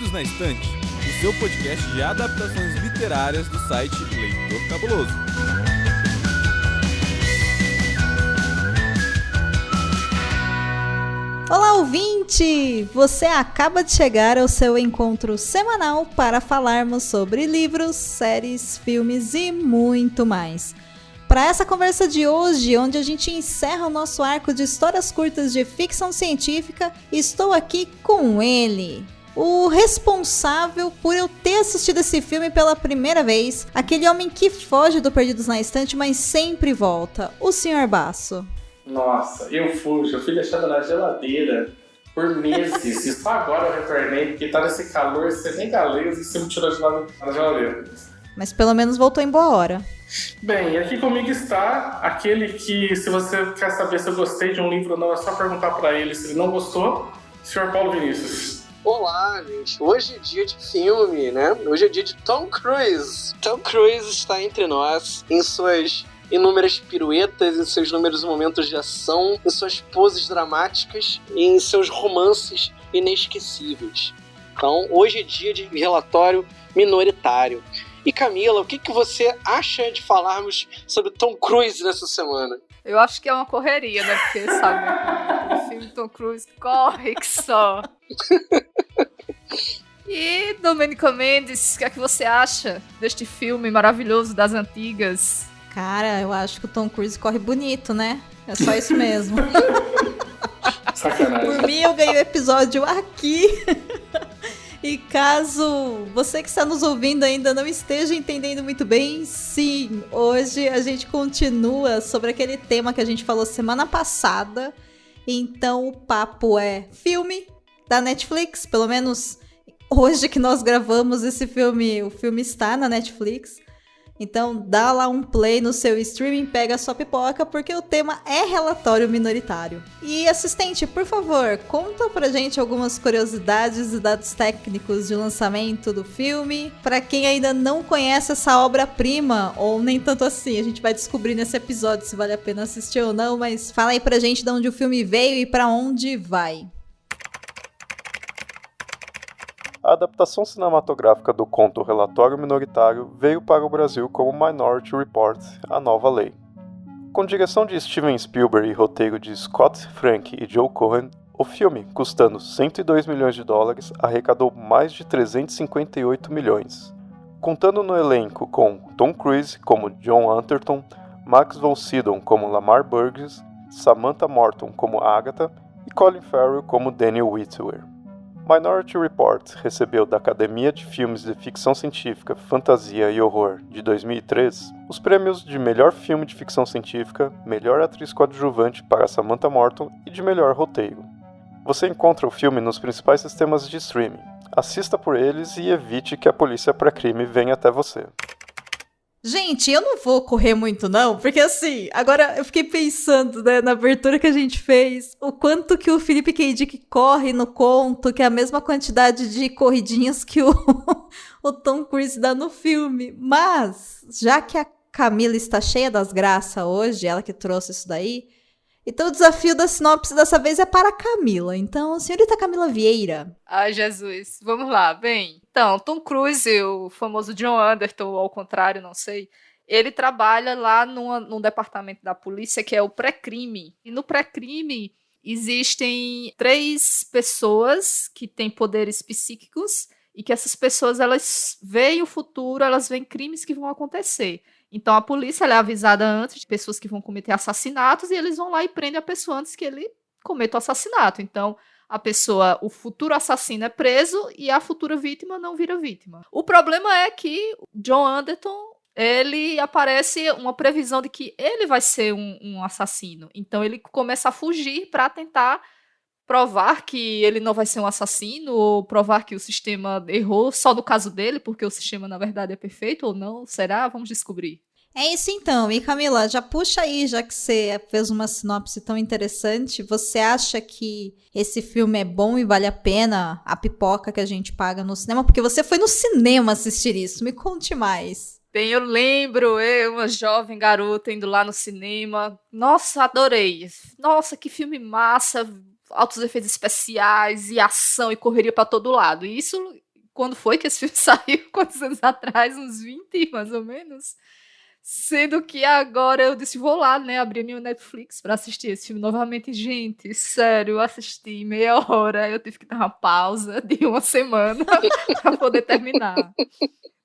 Perdidos na Estante, o seu podcast de adaptações literárias do site Leitor Cabuloso. Olá, ouvinte! Você acaba de chegar ao seu encontro semanal para falarmos sobre livros, séries, filmes e muito mais. Para essa conversa de hoje, onde a gente encerra o nosso arco de histórias curtas de ficção científica, estou aqui com ele, o responsável por eu ter assistido esse filme pela primeira vez, aquele homem que foge do Perdidos na Estante, mas sempre volta, o Sr. Basso. Nossa, eu fujo, eu fui deixado na geladeira por meses, e só agora eu retornei, porque tá nesse calor, você nem galeza e você me tirou de lá na geladeira. Mas pelo menos voltou em boa hora. Bem, aqui comigo está aquele que, se você quer saber se eu gostei de um livro ou não, é só perguntar pra ele se ele não gostou, Sr. Paulo Vinícius. Olá, gente. Hoje é dia de filme, né? Hoje é dia de Tom Cruise. Tom Cruise está entre nós, em suas inúmeras piruetas, em seus inúmeros momentos de ação, em suas poses dramáticas e em seus romances inesquecíveis. Então, hoje é dia de relatório minoritário. E Camila, o que você acha de falarmos sobre Tom Cruise nessa semana? Eu acho que é uma correria, né? Porque, sabe, o filme Tom Cruise corre que só. E, Domenico Mendes, o que é que você acha deste filme maravilhoso das antigas? Cara, eu acho que o Tom Cruise corre bonito, né? É só isso mesmo. Sacanagem. Por mim, eu ganhei o episódio aqui. E caso você que está nos ouvindo ainda não esteja entendendo muito bem, sim, hoje a gente continua sobre aquele tema que a gente falou semana passada. Então o papo é filme da Netflix, pelo menos hoje que nós gravamos esse filme, o filme está na Netflix. Então dá lá um play no seu streaming, pega a sua pipoca, porque o tema é relatório minoritário. E assistente, por favor, conta pra gente algumas curiosidades e dados técnicos de lançamento do filme. Pra quem ainda não conhece essa obra-prima, ou nem tanto assim, a gente vai descobrir nesse episódio se vale a pena assistir ou não, mas fala aí pra gente de onde o filme veio e pra onde vai. A adaptação cinematográfica do conto Relatório Minoritário veio para o Brasil como Minority Report, a nova lei. Com direção de Steven Spielberg e roteiro de Scott Frank e Joe Cohen, o filme, custando 102 milhões de dólares, arrecadou mais de 358 milhões. Contando no elenco com Tom Cruise como John Atherton, Max von Sydow como Lamar Burgess, Samantha Morton como Agatha e Colin Farrell como Daniel Whitwer. Minority Report recebeu da Academia de Filmes de Ficção Científica, Fantasia e Horror de 2003 os prêmios de Melhor Filme de Ficção Científica, Melhor Atriz Coadjuvante para Samantha Morton e de Melhor Roteiro. Você encontra o filme nos principais sistemas de streaming. Assista por eles e evite que a polícia pré-crime venha até você. Gente, eu não vou correr muito não, porque assim, agora eu fiquei pensando, né, na abertura que a gente fez, o quanto que o Philip K. Dick corre no conto, que é a mesma quantidade de corridinhas que o Tom Cruise dá no filme. Mas, já que a Camila está cheia das graças hoje, ela que trouxe isso daí, então o desafio da sinopse dessa vez é para a Camila. Então, senhorita Camila Vieira. Ai, Jesus. Vamos lá. Bem, então, Tom Cruise, o famoso John Atherton, ou ao contrário, não sei, ele trabalha lá num departamento da polícia que é o pré-crime. E no pré-crime existem 3 pessoas que têm poderes psíquicos e que essas pessoas, elas veem o futuro, elas veem crimes que vão acontecer. Então a polícia ela é avisada antes de pessoas que vão cometer assassinatos e eles vão lá e prendem a pessoa antes que ele cometa o assassinato. Então a pessoa, o futuro assassino é preso e a futura vítima não vira vítima. O problema é que John Atherton, ele aparece uma previsão de que ele vai ser um assassino. Então ele começa a fugir para tentar provar que ele não vai ser um assassino ou provar que o sistema errou só no caso dele, porque o sistema na verdade é perfeito ou não. Será? Vamos descobrir. É isso então. E Camila, já puxa aí, já que você fez uma sinopse tão interessante, você acha que esse filme é bom e vale a pena a pipoca que a gente paga no cinema? Porque você foi no cinema assistir isso, me conte mais. Bem, eu lembro, uma jovem garota indo lá no cinema. Nossa, adorei. Nossa, que filme massa, altos efeitos especiais e ação e correria pra todo lado. E isso quando foi que esse filme saiu? Quantos anos atrás? Uns 20, mais ou menos. Sendo que agora eu disse, vou lá, né, abrir meu Netflix pra assistir esse filme novamente. Gente, sério, eu assisti meia hora, eu tive que dar uma pausa de uma semana pra poder terminar.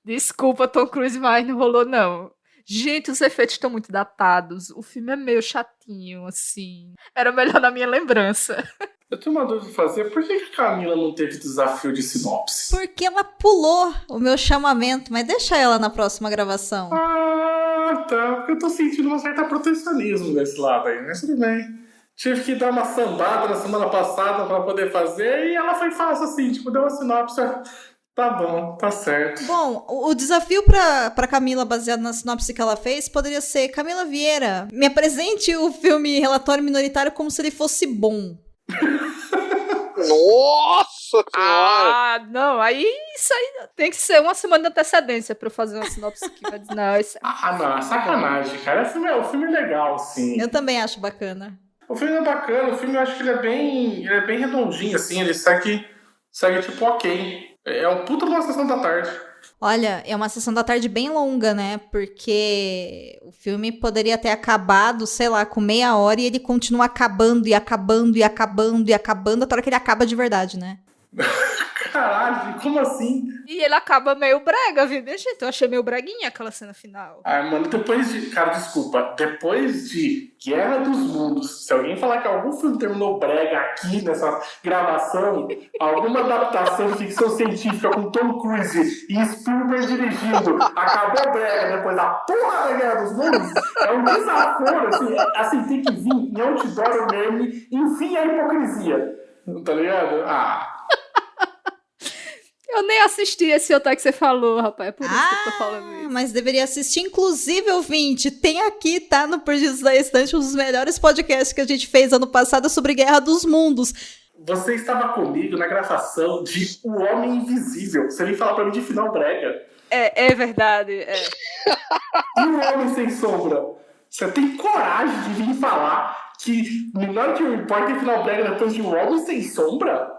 Desculpa, Tom Cruise, mas não rolou, não. Gente, os efeitos estão muito datados. O filme é meio chatinho, assim. Era melhor na minha lembrança. Eu tenho uma dúvida pra fazer. Por que a Camila não teve desafio de sinopse? Porque ela pulou o meu chamamento, mas deixa ela na próxima gravação. Ah, tá. Porque eu tô sentindo um certo protecionismo desse lado aí, mas tudo bem. Tive que dar uma sambada na semana passada pra poder fazer e ela foi fácil assim, tipo, deu uma sinopse. Tá bom, tá certo. Bom, o desafio pra Camila, baseado na sinopse que ela fez, poderia ser: Camila Vieira, me apresente o filme Relatório Minoritário como se ele fosse bom. Nossa senhora! Ah, não, aí isso aí tem que ser uma semana de antecedência pra eu fazer uma sinopse que vai dizer, não, isso Não, sacanagem, cara. O filme é legal, sim. Eu também acho bacana. O filme é bacana, o filme eu acho que ele é bem redondinho, assim, ele segue tipo ok. É um puta de uma sessão da tarde. Olha, é uma sessão da tarde bem longa, né? Porque o filme poderia ter acabado, sei lá, com meia hora e ele continua acabando e acabando e acabando e acabando até a hora que ele acaba de verdade, né? Caralho, como assim? E ele acaba meio brega, viu, minha gente? Eu achei meio breguinha aquela cena final. Ah, mano, cara, desculpa, depois de Guerra dos Mundos, se alguém falar que algum filme terminou brega aqui nessa gravação, alguma adaptação de ficção científica com Tom Cruise e Spielberg dirigindo acabou brega depois da porra da Guerra dos Mundos, é um desaforo, assim, tem que vir em outdoor meme, enfim, a hipocrisia, tá ligado? Eu nem assisti esse outro que você falou, rapaz. É por isso que eu tô falando isso. Mas deveria assistir. Inclusive, ouvinte, tem aqui, tá? No Perdidos da Estante, um dos melhores podcasts que a gente fez ano passado sobre Guerra dos Mundos. Você estava comigo na gravação de O Homem Invisível. Você veio falar pra mim de final brega. É verdade, E O Homem Sem Sombra? Você tem coragem de vir falar que Minority Report tem final brega depois de O Homem Sem Sombra?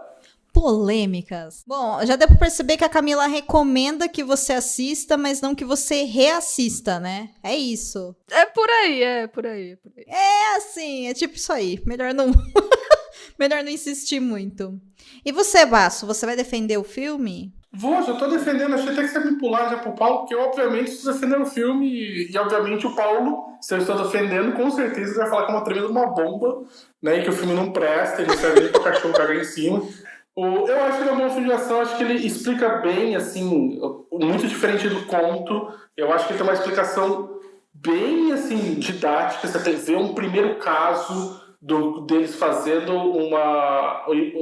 Polêmicas. Bom, já deu pra perceber que a Camila recomenda que você assista, mas não que você reassista, né? É isso. É por aí. É assim, é tipo isso aí. Melhor não melhor não insistir muito. E você, Basso, você vai defender o filme? Vou, já tô defendendo. Achei até que você ia me pular já pro Paulo, porque eu, obviamente, estou defendendo o filme e obviamente, o Paulo, se eu estou defendendo, com certeza vai falar que é uma tremenda uma bomba, né? E que o filme não presta, ele serve nem pro cachorro cagar em cima. Eu acho que ele é uma boa filme de ação, acho que ele explica bem, assim, muito diferente do conto. Eu acho que ele tem uma explicação bem, assim, didática. Você vê um primeiro caso deles fazendo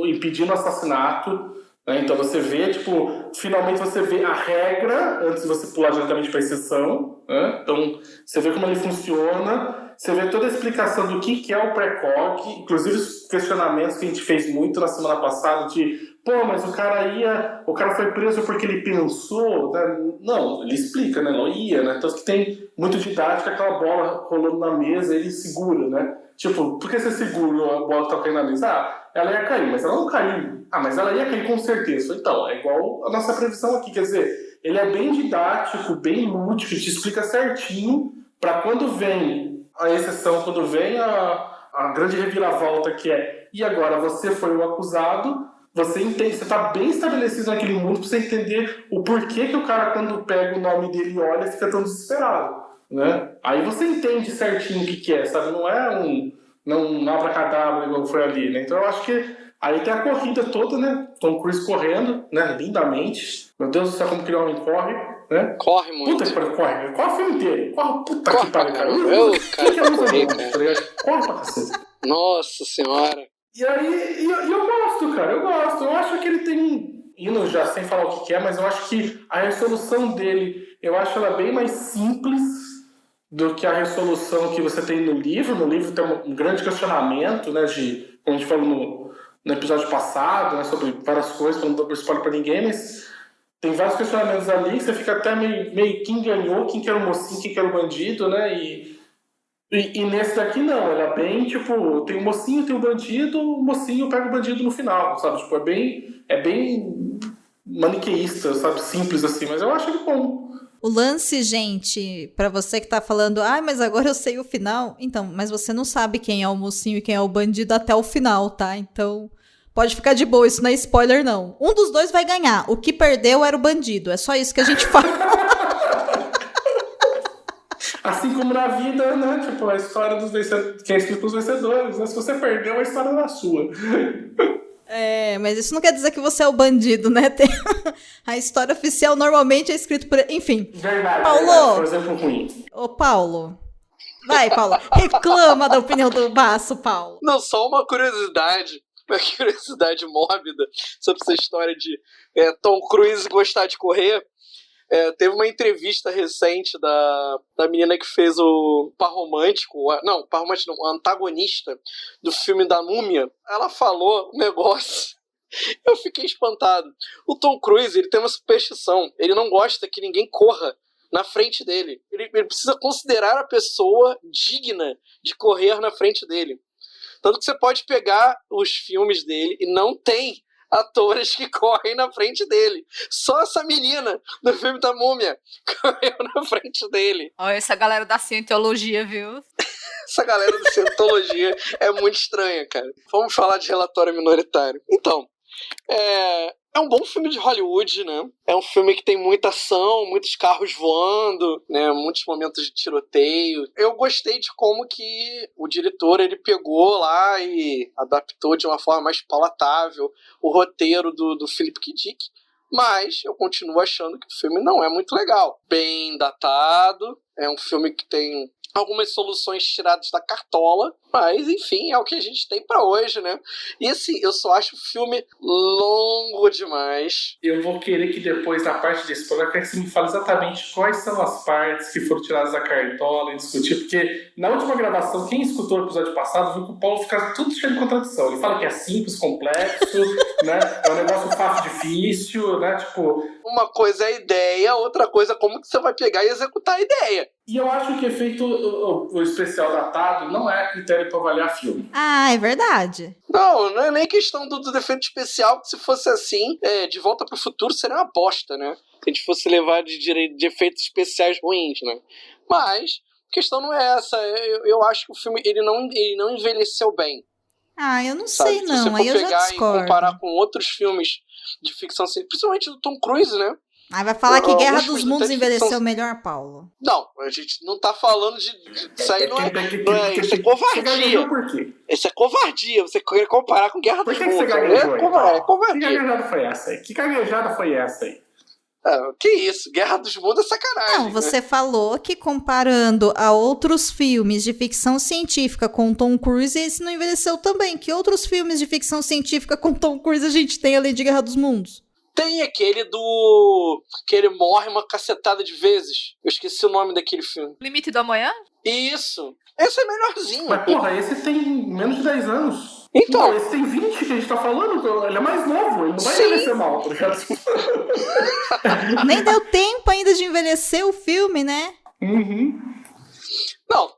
impedindo o assassinato, né? Então você vê, tipo, finalmente você vê a regra antes de você pular diretamente para a exceção, né? Então você vê como ele funciona. Você vê toda a explicação do que é o pré-cog, inclusive os questionamentos que a gente fez muito na semana passada de, mas o cara foi preso porque ele pensou, né? Não, ele explica, né? Não ia, né? Então que tem muito didática, aquela bola rolando na mesa, ele segura, né? Tipo, por que você segura a bola que tá caindo na mesa? Ela ia cair, mas ela não caiu. Mas ela ia cair com certeza. Então, é igual a nossa previsão aqui, quer dizer, ele é bem didático, bem lúdico, te explica certinho para quando vem a exceção, quando vem a grande reviravolta que é, e agora você foi o acusado, você entende, você tá bem estabelecido naquele mundo pra você entender o porquê que o cara, quando pega o nome dele e olha, fica tão desesperado, né? Aí você entende certinho o que é, sabe? Não é um abracadabra igual foi ali, né? Então eu acho que aí tem a corrida toda, né? Tom Cruise correndo, né? Lindamente. Meu Deus do céu, como que o homem corre, né? Corre muito. Puta que pariu, corre. Corre o filme inteiro. Puta Corre que pariu, cara. Corre pra cacete. Nossa senhora. E aí, eu gosto, cara. Eu gosto. Eu acho que ele tem... Indo já sem falar o que é, mas eu acho que a resolução dele, eu acho ela bem mais simples do que a resolução que você tem no livro. No livro tem um grande questionamento, né? Como a gente falou no episódio passado, né, sobre várias coisas, pra não dar spoiler pra ninguém, mas tem vários questionamentos ali que você fica até meio quem ganhou, quem que era o mocinho, quem que era o bandido, né? E nesse daqui não, ela é bem, tipo, tem o mocinho, tem o bandido, o mocinho pega o bandido no final, sabe? Tipo, é bem maniqueísta, sabe? Simples assim, mas eu acho ele bom. O lance, gente, pra você que tá falando, mas agora eu sei o final. Então, mas você não sabe quem é o mocinho e quem é o bandido até o final, tá? Então, pode ficar de boa, isso não é spoiler, não. Um dos dois vai ganhar. O que perdeu era o bandido. É só isso que a gente fala. Assim como na vida, né? Tipo, a história dos vencedores, que é escrito pros vencedores, né? Se você perdeu, a história é sua. Mas isso não quer dizer que você é o bandido, né? A história oficial normalmente é escrita por... Enfim. Verdade, Paulo! Por exemplo, ruim. Ô, Paulo. Vai, Paulo. Reclama da opinião do Baço, Paulo. Não, só uma curiosidade mórbida sobre essa história de Tom Cruise gostar de correr. Teve uma entrevista recente da menina que fez o par romântico, o antagonista do filme da Múmia. Ela falou um negócio, eu fiquei espantado. O Tom Cruise, ele tem uma superstição, ele não gosta que ninguém corra na frente dele. Ele precisa considerar a pessoa digna de correr na frente dele. Tanto que você pode pegar os filmes dele e não tem atores que correm na frente dele. Só essa menina do filme da Múmia correu na frente dele. Olha essa galera da cientologia, viu? Essa galera da cientologia é muito estranha, cara. Vamos falar de Relatório Minoritário. Então, é um bom filme de Hollywood, né? É um filme que tem muita ação, muitos carros voando, né? Muitos momentos de tiroteio. Eu gostei de como que o diretor, ele pegou lá e adaptou de uma forma mais palatável o roteiro do Philip K. Dick. Mas eu continuo achando que o filme não é muito legal. Bem datado, é um filme que tem algumas soluções tiradas da cartola, mas enfim, é o que a gente tem pra hoje, né? E assim, eu só acho o filme longo demais. Eu vou querer que depois, na parte desse programa, que você me fale exatamente quais são as partes que foram tiradas da cartola e discutir, porque na última gravação, quem escutou o episódio passado viu que o Paulo fica tudo cheio de contradição. Ele fala que é simples, complexo, né? É um negócio fácil, difícil, né? Tipo... Uma coisa é a ideia, outra coisa é como que você vai pegar e executar a ideia. E eu acho que efeito o especial datado não é critério para avaliar filme. É verdade. Não é nem questão do defeito especial, que se fosse assim, De Volta pro Futuro seria uma bosta, né? Se a gente fosse levar de efeitos especiais ruins, né? Mas a questão não é essa. Eu acho que o filme ele não envelheceu bem. Eu não sei não, aí eu já discordo. Se você for pegar e comparar com outros filmes de ficção científica, principalmente do Tom Cruise, né? Vai falar que Guerra dos Mundos envelheceu melhor, Paulo? Não, a gente não tá falando de... Isso aí não é isso é covardia. Por quê? Isso é covardia, você querer comparar com Guerra dos Mundos. Por que você gaguejou? É covardia. Que gaguejada foi essa aí? Que gaguejada foi essa aí? Que isso, Guerra dos Mundos é sacanagem. Não, você falou que comparando a outros filmes de ficção científica com Tom Cruise, esse não envelheceu também. Que outros filmes de ficção científica com Tom Cruise a gente tem além de Guerra dos Mundos? Tem aquele que ele morre uma cacetada de vezes. Eu esqueci o nome daquele filme. Limite do Amanhã? Isso. Esse é melhorzinho. Mas, porra, esse tem menos de 10 anos. Então. Não, esse tem 20 que a gente tá falando. Ele é mais novo. Ele não vai envelhecer mal, tá ligado? Nem deu tempo ainda de envelhecer o filme, né? Uhum. Não.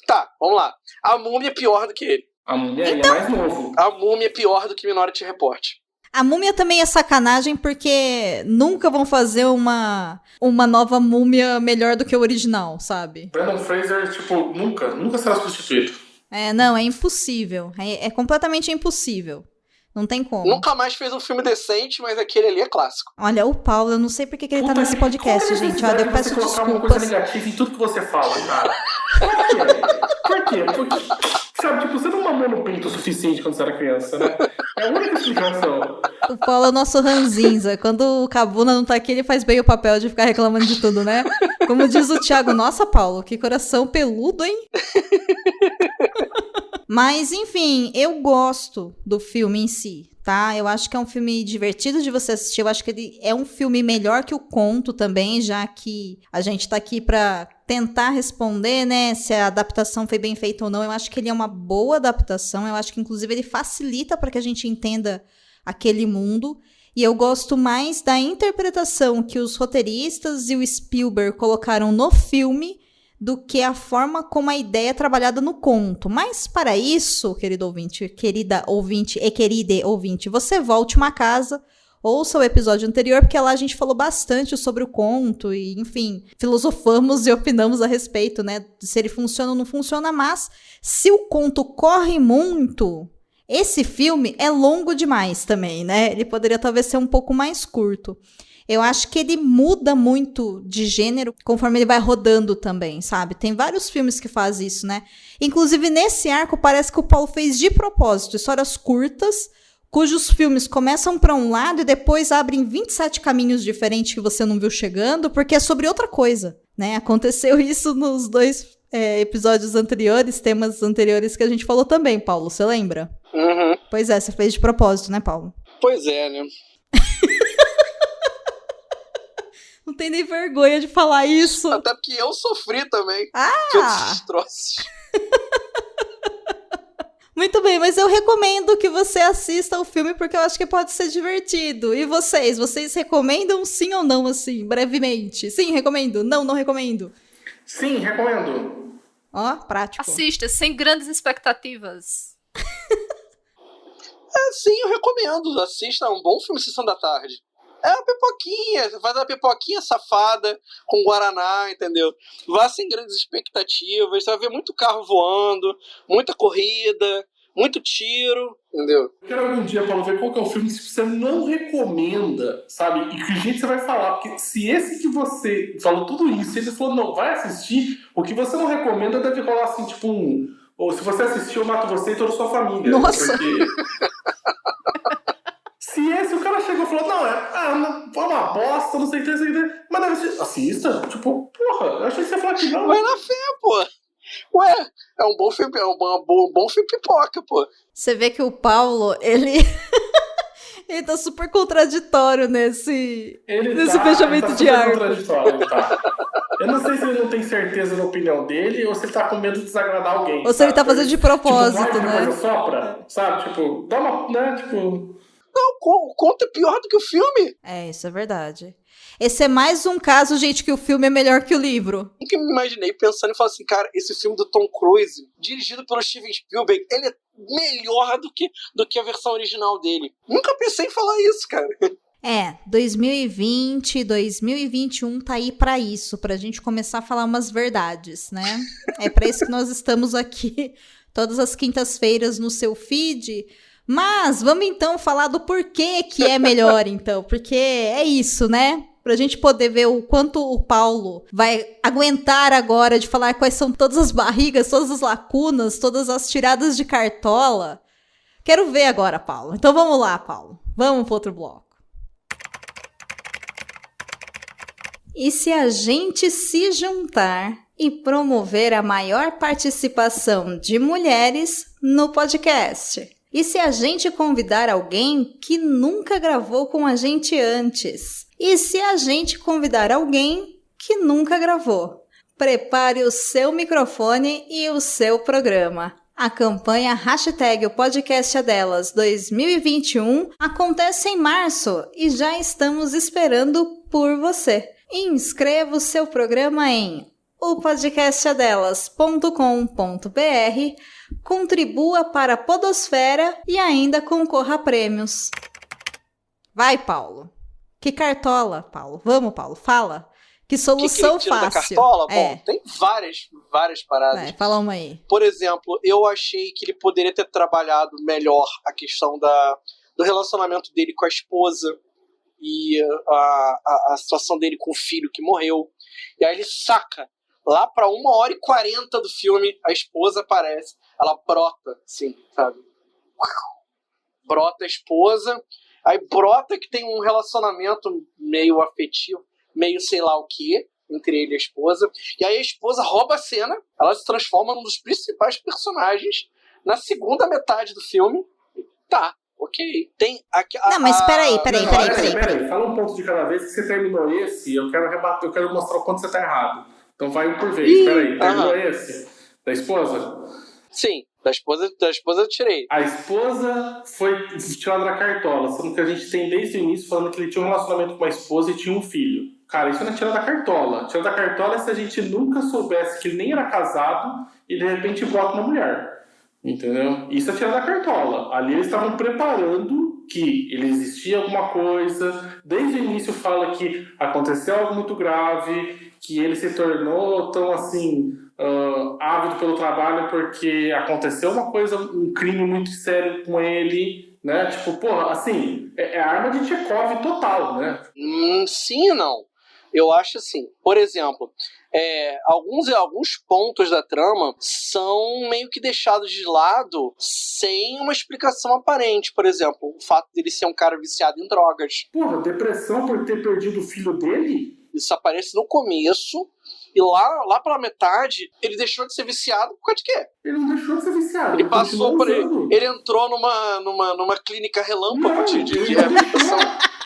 Tá, vamos lá. A Múmia é pior do que ele. A Múmia é mais novo. A Múmia é pior do que Minority Report. A Múmia também é sacanagem porque nunca vão fazer uma nova Múmia melhor do que o original, sabe? Brandon Fraser, tipo, nunca será substituído. Não, é impossível. É completamente impossível. Não tem como. Nunca mais fez um filme decente, mas aquele ali é clássico. Olha, o Paulo, eu não sei por que ele tá nesse podcast, gente. Olha, eu peço desculpas. Você colocar uma coisa negativa em tudo que você fala, cara. Por quê? Porque... Sabe, tipo, você não mamou no peito o suficiente quando você era criança, né? É a única explicação. O Paulo é o nosso ranzinza. Quando o Cabuna não tá aqui, ele faz bem o papel de ficar reclamando de tudo, né? Como diz o Thiago, nossa, Paulo, que coração peludo, hein? Mas, enfim, eu gosto do filme em si, tá? Eu acho que é um filme divertido de você assistir. Eu acho que ele é um filme melhor que o conto também, já que a gente tá aqui pra tentar responder, né, se a adaptação foi bem feita ou não. Eu acho que ele é uma boa adaptação. Eu acho que, inclusive, ele facilita para que a gente entenda aquele mundo. E eu gosto mais da interpretação que os roteiristas e o Spielberg colocaram no filme do que a forma como a ideia é trabalhada no conto. Mas para isso, querido ouvinte, querida ouvinte e querida ouvinte, você volte uma casa, ouça o episódio anterior, porque lá a gente falou bastante sobre o conto e, enfim, filosofamos e opinamos a respeito, né, de se ele funciona ou não funciona, mas se o conto corre muito, esse filme é longo demais também, né? Ele poderia talvez ser um pouco mais curto. Eu acho que ele muda muito de gênero conforme ele vai rodando também, sabe? Tem vários filmes que fazem isso, né? Inclusive, nesse arco, parece que o Paulo fez de propósito histórias curtas, cujos filmes começam para um lado e depois abrem 27 caminhos diferentes que você não viu chegando, porque é sobre outra coisa, né? Aconteceu isso nos 2 episódios anteriores, temas anteriores que a gente falou também, Paulo, você lembra? Uhum. Pois é, você fez de propósito, né, Paulo? Pois é, né? Não tem nem vergonha de falar isso. Até porque eu sofri também. Ah! Troços. Muito bem, mas eu recomendo que você assista o filme porque eu acho que pode ser divertido. E vocês? Vocês recomendam sim ou não, assim, brevemente? Sim, recomendo. Não, não recomendo. Sim, recomendo. Ó, prático. Assista, sem grandes expectativas. Sim, eu recomendo. Assista, é um bom filme Sessão da Tarde. É uma pipoquinha, você faz uma pipoquinha safada com Guaraná, entendeu? Vá sem grandes expectativas, você vai ver muito carro voando, muita corrida, muito tiro, entendeu? Eu quero algum dia, Paulo, ver qual que é o filme que você não recomenda, sabe? E que jeito você vai falar. Porque se esse que você falou tudo isso, ele falou, não, vai assistir, o que você não recomenda deve rolar assim, tipo um... Ou se você assistir, eu mato você e toda a sua família. Nossa! Porque... Se esse, o cara chegou e falou, não, foi uma bosta, não sei o que, mas deve ser, assista, tipo, porra, eu achei que você ia falar que não. Vai na fé, pô. Ué, é um bom filme, bom filme pipoca, pô. Você vê que o Paulo, ele tá super contraditório nesse fechamento de arco. Eu não sei se ele não tem certeza da opinião dele ou se ele tá com medo de desagradar alguém. Ou se ele tá fazendo de propósito, tipo, né? Coisa sopra, sabe? Tipo, dá uma, né, tipo... Não, o conto é pior do que o filme. É, isso é verdade. Esse é mais um caso, gente, que o filme é melhor que o livro. Nunca me imaginei pensando e falando assim, cara, esse filme do Tom Cruise, dirigido pelo Steven Spielberg, ele é melhor do que a versão original dele. Nunca pensei em falar isso, cara. 2020, 2021 tá aí pra isso, pra gente começar a falar umas verdades, né? É pra isso que nós estamos aqui todas as quintas-feiras no seu feed. Mas vamos então falar do porquê que é melhor, então. Porque é isso, né? Pra gente poder ver o quanto o Paulo vai aguentar agora de falar quais são todas as barrigas, todas as lacunas, todas as tiradas de cartola. Quero ver agora, Paulo. Então vamos lá, Paulo. Vamos pro outro bloco. E se a gente se juntar e promover a maior participação de mulheres no podcast? E se a gente convidar alguém que nunca gravou com a gente antes? E se a gente convidar alguém que nunca gravou? Prepare o seu microfone e o seu programa. A campanha Hashtag o Podcast é Delas 2021 acontece em março e já estamos esperando por você. Inscreva o seu programa em opodcastadelas.com.br, contribua para a podosfera e ainda concorra a prêmios. Vai, Paulo. Que cartola, Paulo. Vamos, Paulo, fala. Que solução que fácil. Da cartola? Bom, tem várias paradas. Fala uma aí. Por exemplo, eu achei que ele poderia ter trabalhado melhor a questão do relacionamento dele com a esposa e a situação dele com o filho que morreu. E aí ele saca. Lá pra 1h40 do filme, a esposa aparece. Ela brota, assim, sabe? Brota a esposa. Aí brota que tem um relacionamento meio afetivo, meio sei lá o que, entre ele e a esposa. E aí a esposa rouba a cena. Ela se transforma num dos principais personagens na segunda metade do filme. Tá, ok. Tem não, mas peraí. Fala um ponto de cada vez que você terminou esse. Eu quero mostrar o quanto você tá errado. Então vai um por vez, peraí. Terminou esse? Da esposa? Sim, da esposa eu tirei. A esposa foi tirada da cartola, sendo que a gente tem desde o início falando que ele tinha um relacionamento com a esposa e tinha um filho. Cara, isso não é tirar da cartola. Tirar da cartola é se a gente nunca soubesse que ele nem era casado e de repente bota uma mulher. Entendeu? Isso é tirar da cartola. Ali eles estavam preparando que ele existia alguma coisa, desde o início fala que aconteceu algo muito grave, que ele se tornou tão assim ávido pelo trabalho porque aconteceu uma coisa, um crime muito sério com ele, né? Tipo, porra, assim, é a arma de Chekhov total, né? Sim e não. Eu acho assim, por exemplo, alguns pontos da trama são meio que deixados de lado sem uma explicação aparente. Por exemplo, o fato dele ser um cara viciado em drogas. Porra, depressão por ter perdido o filho dele? Isso aparece no começo, e lá pela metade, ele deixou de ser viciado por causa de quê? Ele não deixou de ser viciado. Ele passou por ele entrou numa clínica relâmpago de reabilitação.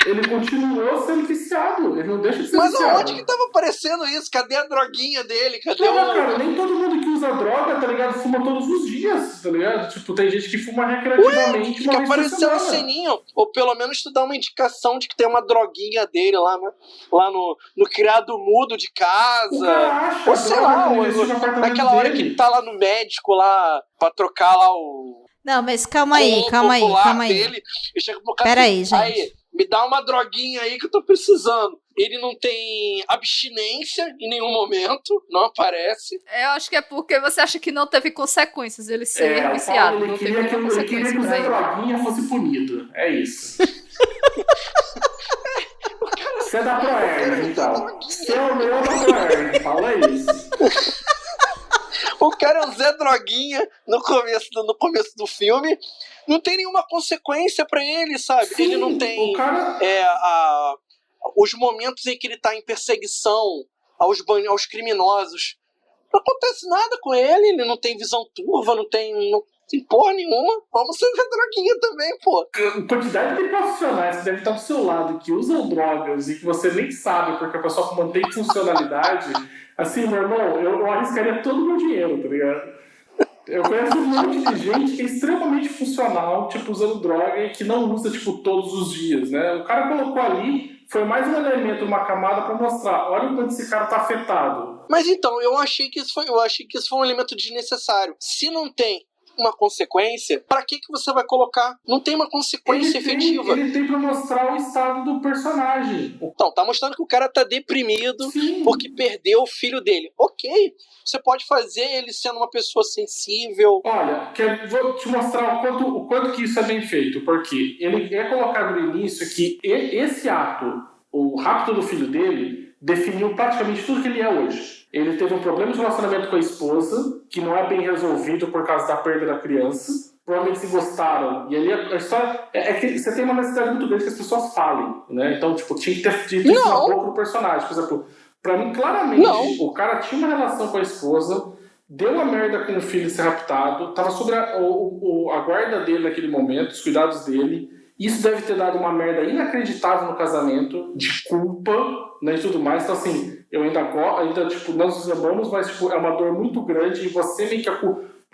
Ele continuou sendo viciado. Ele não deixa de ser Mas viciado. onde que tava aparecendo isso? Cadê a droguinha dele? Cadê Cara, nem todo mundo que usa droga, tá ligado? Fuma todos os dias, tá ligado? Tipo, tem gente que fuma recreativamente. Fica aparecendo um ceninho. Ou pelo menos tu dá uma indicação de que tem uma droguinha dele lá no criado mudo de casa. Acha, ou sei lá, naquela hora dele. que tá lá no médico lá pra trocar lá o... Não, mas calma aí. Dele, e chega pro cara, Pera aí, gente. Aí, me dá uma droguinha aí que eu tô precisando. Ele não tem abstinência em nenhum momento, não aparece. Eu acho que é porque você acha que não teve consequências ele ser viciado. Ele não queria teve que o Zé Droguinha fosse punido. É isso. Você é da Proerd, então. Você é o meu da Proerd, fala isso. O cara é o Zé Droguinha no começo do filme. Não tem nenhuma consequência pra ele, sabe? Sim, ele não tem os momentos em que ele tá em perseguição aos criminosos. Não acontece nada com ele não tem visão turva, não tem porra nenhuma. Vamos ser Zé Droguinha também, pô. A quantidade de profissionais que devem estar do seu lado, que usam drogas e que você nem sabe porque a pessoa mantém funcionalidade... Assim, meu irmão, eu arriscaria todo o meu dinheiro, tá ligado? Eu conheço um monte de gente que é extremamente funcional, tipo, usando droga e que não usa, tipo, todos os dias, né? O cara colocou ali, foi mais um elemento, uma camada pra mostrar, olha o quanto esse cara tá afetado. Mas então, eu achei que isso foi um elemento desnecessário. Se não tem uma consequência, pra que você vai colocar? Não tem uma consequência efetiva. Ele tem pra mostrar o estado do personagem. Então, tá mostrando que o cara tá deprimido. Sim. Porque perdeu o filho dele. Ok, você pode fazer ele sendo uma pessoa sensível. Olha, vou te mostrar o quanto que isso é bem feito, porque ele é colocado no início que esse ato, o rapto do filho dele, definiu praticamente tudo que ele é hoje. Ele teve um problema de relacionamento com a esposa, que não é bem resolvido por causa da perda da criança. Provavelmente se gostaram. E ali a história é que você tem uma necessidade muito grande que as pessoas falem, né? Então, tipo, tinha que ter uma boca no personagem. Por exemplo, pra mim, claramente, o cara tinha uma relação com a esposa, deu uma merda com o filho ser raptado, tava sobre a guarda dele naquele momento, os cuidados dele. Isso deve ter dado uma merda inacreditável no casamento, de culpa, né, e tudo mais. Então, assim, eu ainda tipo, nós nos amamos, mas tipo, é uma dor muito grande e você meio que é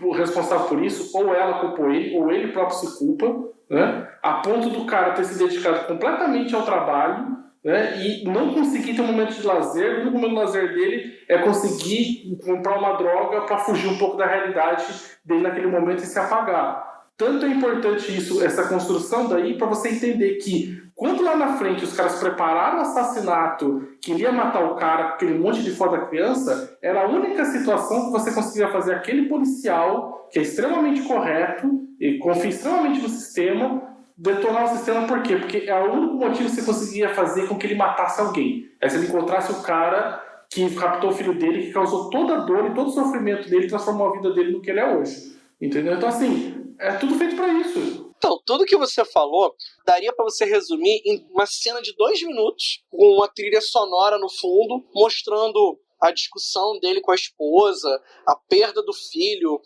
o responsável por isso, ou ela culpou ele, ou ele próprio se culpa, né, a ponto do cara ter se dedicado completamente ao trabalho, né, e não conseguir ter um momento de lazer. O único momento de lazer dele é conseguir comprar uma droga para fugir um pouco da realidade dele naquele momento e se apagar. Tanto é importante isso, essa construção daí, para você entender que quando lá na frente os caras prepararam o assassinato, que ia matar o cara com aquele monte de foto da criança, era a única situação que você conseguia fazer aquele policial, que é extremamente correto e confia extremamente no sistema, detonar o sistema. Por quê? Porque é o único motivo que você conseguia fazer com que ele matasse alguém. É se ele encontrasse o cara que raptou o filho dele, que causou toda a dor e todo o sofrimento dele, transformou a vida dele no que ele é hoje. Entendeu? Então, assim, é tudo feito pra isso. Então, tudo que você falou daria pra você resumir em uma cena de 2 minutos, com uma trilha sonora no fundo, mostrando a discussão dele com a esposa, a perda do filho,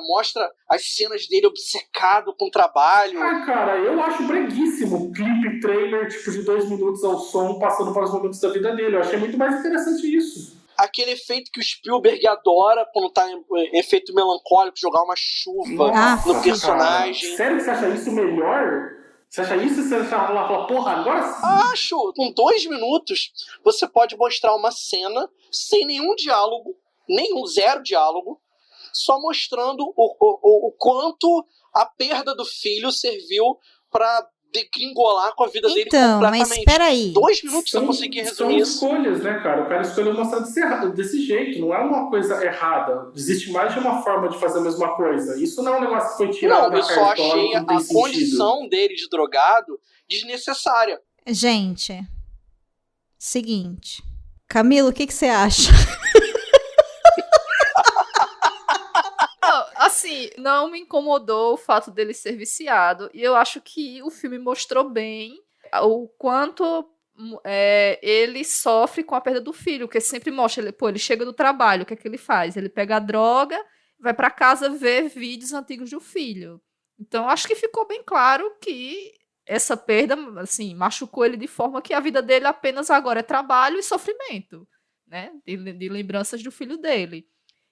mostra as cenas dele obcecado com o trabalho. Cara, eu acho breguíssimo clipe, trailer, tipo, de 2 minutos ao som, passando para os momentos da vida dele. Eu achei muito mais interessante isso. Aquele efeito que o Spielberg adora quando tá em efeito melancólico, jogar uma chuva no personagem. Cara, sério que você acha isso melhor? Você acha isso? Você fala, porra, agora sim? Acho! Com 2 minutos, você pode mostrar uma cena sem nenhum diálogo, zero diálogo, só mostrando o quanto a perda do filho serviu para degringolar com a vida dele Então, completamente. mas peraí. 2 minutos eu consegui resumir isso. São escolhas, né, cara? O cara escolheu mostrar desse jeito. Não é uma coisa errada. Existe mais de uma forma de fazer a mesma coisa. Isso não é um negócio que foi tirado da Não, eu só cartola, achei que não tem a sentido. condição dele de drogado desnecessária. Gente, seguinte. Camilo, o que você acha? Não, assim, não me incomodou o fato dele ser viciado. E eu acho que o filme mostrou bem o quanto ele sofre com a perda do filho. Porque sempre mostra, ele chega do trabalho, o que é que ele faz? Ele pega a droga, vai pra casa ver vídeos antigos do filho. Então, acho que ficou bem claro que essa perda, assim, machucou ele de forma que a vida dele apenas agora é trabalho e sofrimento, né? De lembranças do filho dele.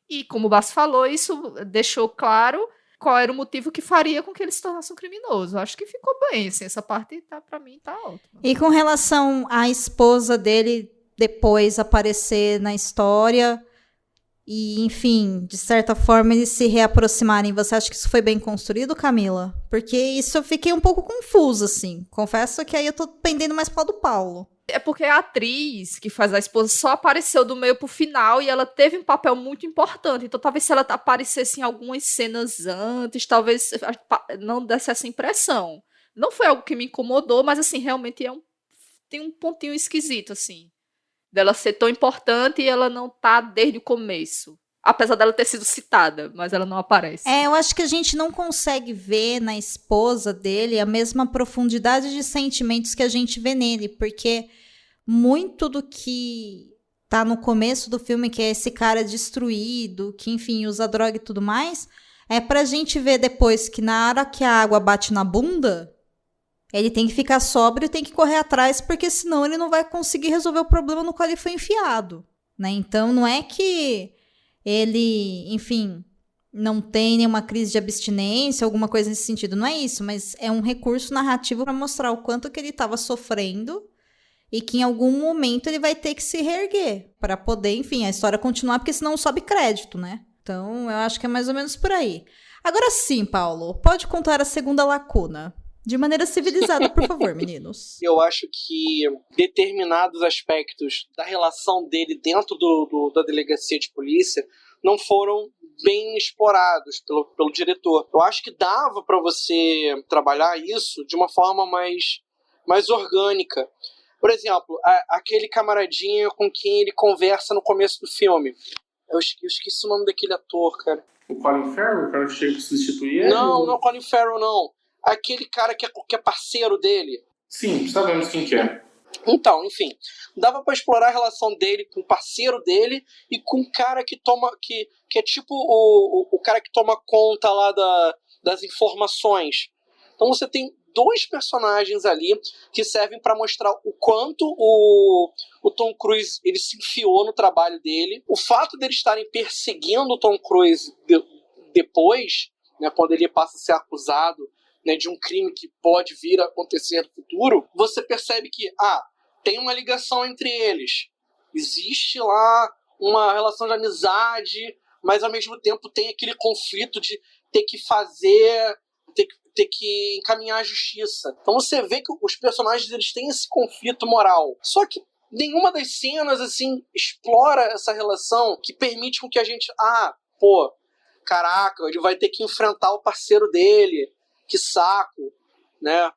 E, como o Basso falou, isso deixou claro qual era o motivo que faria com que ele se tornasse um criminoso. Acho que ficou bem, assim, essa parte, pra mim, tá ótima. E com relação à esposa dele depois aparecer na história e, enfim, de certa forma eles se reaproximarem, você acha que isso foi bem construído, Camila? Porque isso eu fiquei um pouco confusa, assim. Confesso que aí eu tô pendendo mais pro lado do Paulo. É porque a atriz que faz a esposa só apareceu do meio pro final e ela teve um papel muito importante. Então, talvez se ela aparecesse em algumas cenas antes, talvez não desse essa impressão. Não foi algo que me incomodou, mas, assim, realmente tem um pontinho esquisito, assim, dela ser tão importante e ela não tá desde o começo. Apesar dela ter sido citada, mas ela não aparece. Eu acho que a gente não consegue ver na esposa dele a mesma profundidade de sentimentos que a gente vê nele, porque muito do que tá no começo do filme, que é esse cara destruído, que, enfim, usa droga e tudo mais, é pra gente ver depois que na hora que a água bate na bunda, ele tem que ficar sóbrio e tem que correr atrás, porque senão ele não vai conseguir resolver o problema no qual ele foi enfiado, né? Então, não é que ele, enfim, não tem nenhuma crise de abstinência, alguma coisa nesse sentido. Não é isso, mas é um recurso narrativo para mostrar o quanto que ele estava sofrendo e que em algum momento ele vai ter que se reerguer para poder, enfim, a história continuar, porque senão sobe crédito, né? Então, eu acho que é mais ou menos por aí. Agora sim, Paulo, pode contar a segunda lacuna. De maneira civilizada, por favor, meninos. Eu acho que determinados aspectos da relação dele dentro da delegacia de polícia não foram bem explorados pelo diretor. Eu acho que dava para você trabalhar isso de uma forma mais orgânica. Por exemplo, aquele camaradinho com quem ele conversa no começo do filme. Eu esqueci o nome daquele ator, cara. O Colin Farrell, o cara que chega pra substituir ele? Não, não é o Colin Farrell, não. Aquele cara que é parceiro dele. Sim, sabemos quem que é. Então, enfim, dava pra explorar a relação dele com o parceiro dele e com o cara que toma, que é tipo o cara que toma conta lá das informações. Então você tem 2 personagens ali que servem pra mostrar o quanto o Tom Cruise ele se enfiou no trabalho dele. O fato deles estarem perseguindo o Tom Cruise depois, né, quando ele passa a ser acusado, né, de um crime que pode vir a acontecer no futuro, você percebe que tem uma ligação entre eles. Existe lá uma relação de amizade, mas ao mesmo tempo tem aquele conflito de ter que fazer, ter que encaminhar a justiça. Então você vê que os personagens eles têm esse conflito moral. Só que nenhuma das cenas assim explora essa relação que permite com que a gente, caraca, ele vai ter que enfrentar o parceiro dele. Que saco, né?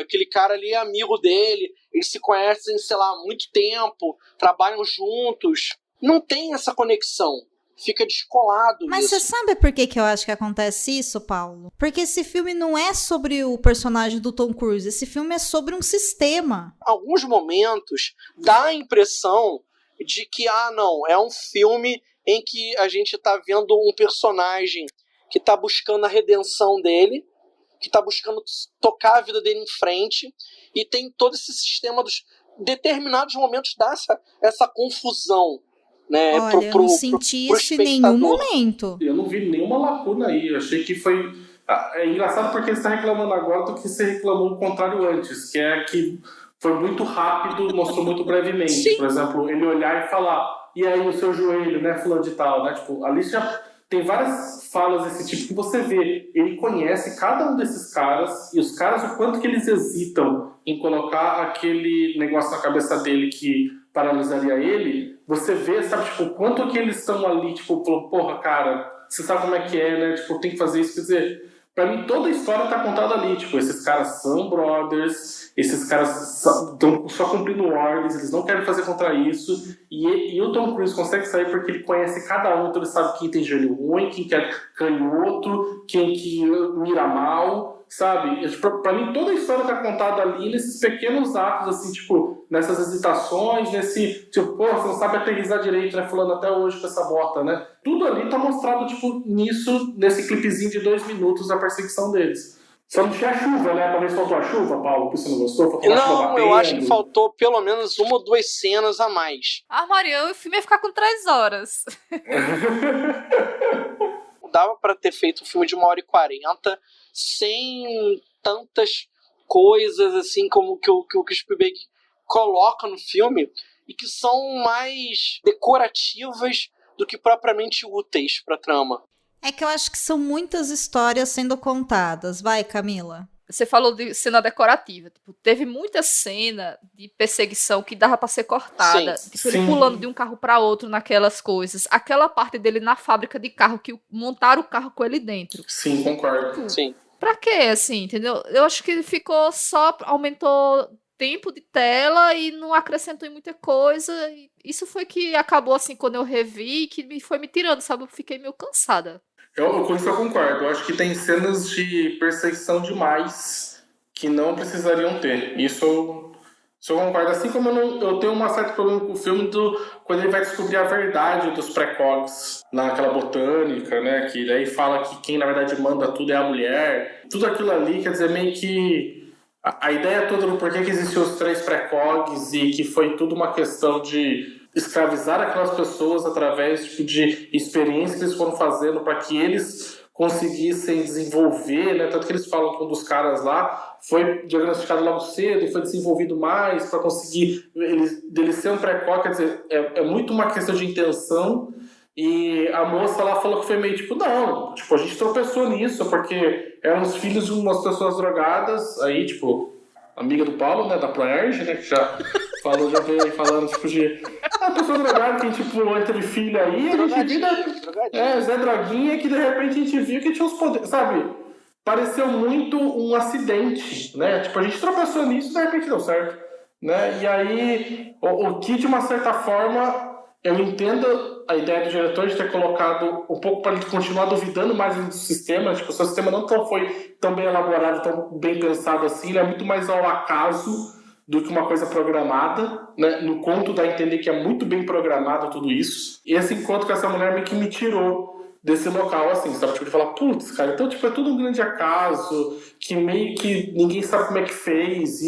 Aquele cara ali é amigo dele, eles se conhecem, sei lá, há muito tempo, trabalham juntos. Não tem essa conexão. Fica descolado. Mas isso. você sabe por que eu acho que acontece isso, Paulo? Porque esse filme não é sobre o personagem do Tom Cruise, esse filme é sobre um sistema. Alguns momentos dá a impressão de que, não, é um filme em que a gente tá vendo um personagem que tá buscando a redenção dele, que está buscando tocar a vida dele em frente, e tem todo esse sistema dos determinados momentos dá essa confusão, né? Olha, eu não senti isso em nenhum momento. Eu não vi nenhuma lacuna aí, eu achei que foi... É engraçado porque você está reclamando agora do que você reclamou o contrário antes, que é que foi muito rápido, mostrou muito brevemente. Sim. Por exemplo, ele olhar e falar, e aí o seu joelho, né, fulano de tal, né? Tipo, ali já tem várias falas desse tipo que você vê. Ele conhece cada um desses caras e os caras, o quanto que eles hesitam em colocar aquele negócio na cabeça dele que paralisaria ele. Você vê, sabe, tipo, o quanto que eles estão ali, tipo, falando, porra, cara, você sabe como é que é, né? Tipo, tem que fazer isso. Quer dizer, pra mim toda a história tá contada ali. Tipo, esses caras são brothers, esses caras estão só cumprindo ordens, eles não querem fazer contra isso. E o Tom Cruise consegue sair porque ele conhece cada um, então ele sabe quem tem joelho ruim, quem quer canhoto, quem que mira mal, sabe? Pra mim toda a história tá contada ali nesses pequenos atos, assim, tipo, nessas hesitações, nesse, tipo, pô, você não sabe aterrissar direito, né? Falando até hoje com essa bota, né? Tudo ali tá mostrado, tipo, nisso, nesse clipezinho de 2 minutos da perseguição deles. Só não tinha chuva, né? Talvez faltou a chuva, Paulo, que você não gostou? Faltou a chuva batendo. Eu acho que faltou pelo menos 1 ou 2 cenas a mais. Mariana, o filme ia ficar com 3 horas. Dava pra ter feito um filme de 1h40 sem tantas coisas assim como que o Spielberg coloca no filme e que são mais decorativas do que propriamente úteis pra trama. É que eu acho que são muitas histórias sendo contadas. Vai, Camila. Você falou de cena decorativa. Tipo, teve muita cena de perseguição que dava pra ser cortada. Sim, tipo, ele pulando de um carro pra outro naquelas coisas. Aquela parte dele na fábrica de carro, que montaram o carro com ele dentro. Sim, concordo. Sim. Pra quê, assim, entendeu? Eu acho que ficou só... Aumentou tempo de tela e não acrescentou em muita coisa. Isso foi que acabou, assim, quando eu revi, que foi me tirando, sabe? Eu fiquei meio cansada. Com isso eu concordo. Eu acho que tem cenas de perseguição demais que não precisariam ter. Isso eu concordo. Assim como eu tenho um certo problema com o filme quando ele vai descobrir a verdade dos precogs naquela botânica, né? Que daí fala que quem na verdade manda tudo é a mulher. Tudo aquilo ali, quer dizer, meio que a ideia toda do porquê que existiam os 3 precogs e que foi tudo uma questão de escravizar aquelas pessoas através tipo, de experiências que eles foram fazendo para que eles conseguissem desenvolver, né? Tanto que eles falam que um dos caras lá foi diagnosticado logo cedo e foi desenvolvido mais para conseguir dele ser um pré-cog, quer dizer, é muito uma questão de intenção. E a moça lá falou que foi meio tipo, não, tipo, a gente tropeçou nisso porque eram os filhos de umas pessoas drogadas, aí, tipo, amiga do Paulo, né, da Proerge, né, que já veio aí falando, tipo, de pessoa drogada que, tipo, teve filho aí, a gente viu, Zé Droguinha, que de repente a gente viu que tinha uns poderes, sabe? Pareceu muito um acidente, né, tipo, a gente tropeçou nisso e de repente deu certo, né, e aí, o que de uma certa forma, eu entendo a ideia do diretor de ter colocado um pouco para ele continuar duvidando mais do sistema, tipo, o seu sistema não foi tão bem elaborado, tão bem pensado assim, ele é muito mais ao acaso do que uma coisa programada, né? No conto dá a entender que é muito bem programado tudo isso, e esse encontro com essa mulher meio que me tirou desse local, assim, sabe? Tipo, de falar, putz, cara, então, tipo, é tudo um grande acaso, que meio que ninguém sabe como é que fez,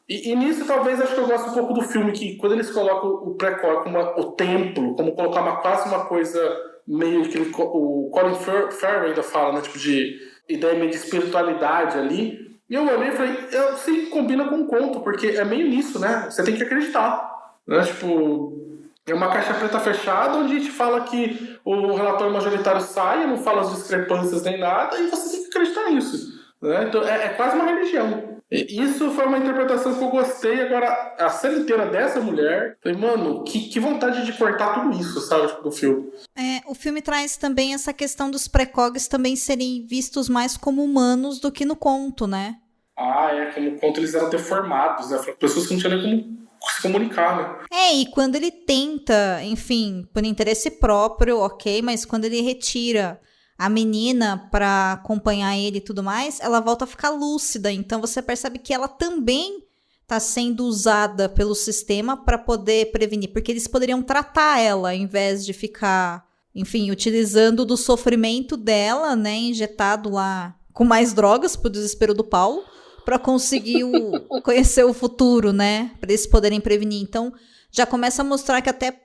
e nisso, talvez, acho que eu gosto um pouco do filme, que quando eles colocam o pré-cor como o templo, como colocar quase uma coisa meio que o Colin Farrell ainda fala, né, tipo, de ideia meio de espiritualidade ali, e eu olhei e falei, sim, combina com o conto, porque é meio nisso, né, você tem que acreditar, né, tipo, é uma caixa preta fechada, onde a gente fala que o relatório majoritário sai, não fala as discrepâncias nem nada, e você tem que acreditar nisso, né, então é quase uma religião. Isso foi uma interpretação que eu gostei. Agora, a cena inteira dessa mulher, falei, mano, que vontade de cortar tudo isso, sabe, do filme. O filme traz também essa questão dos precogs também serem vistos mais como humanos do que no conto, né? Que no conto eles eram deformados, né? Pessoas que não tinham nem como se comunicar, né? E quando ele tenta, enfim, por interesse próprio, ok, mas quando ele retira a menina pra acompanhar ele e tudo mais, ela volta a ficar lúcida. Então você percebe que ela também tá sendo usada pelo sistema para poder prevenir, porque eles poderiam tratar ela em vez de ficar, enfim, utilizando do sofrimento dela, né, injetado lá com mais drogas pro desespero do Paulo, para conseguir conhecer o futuro, né, para eles poderem prevenir. Então já começa a mostrar que até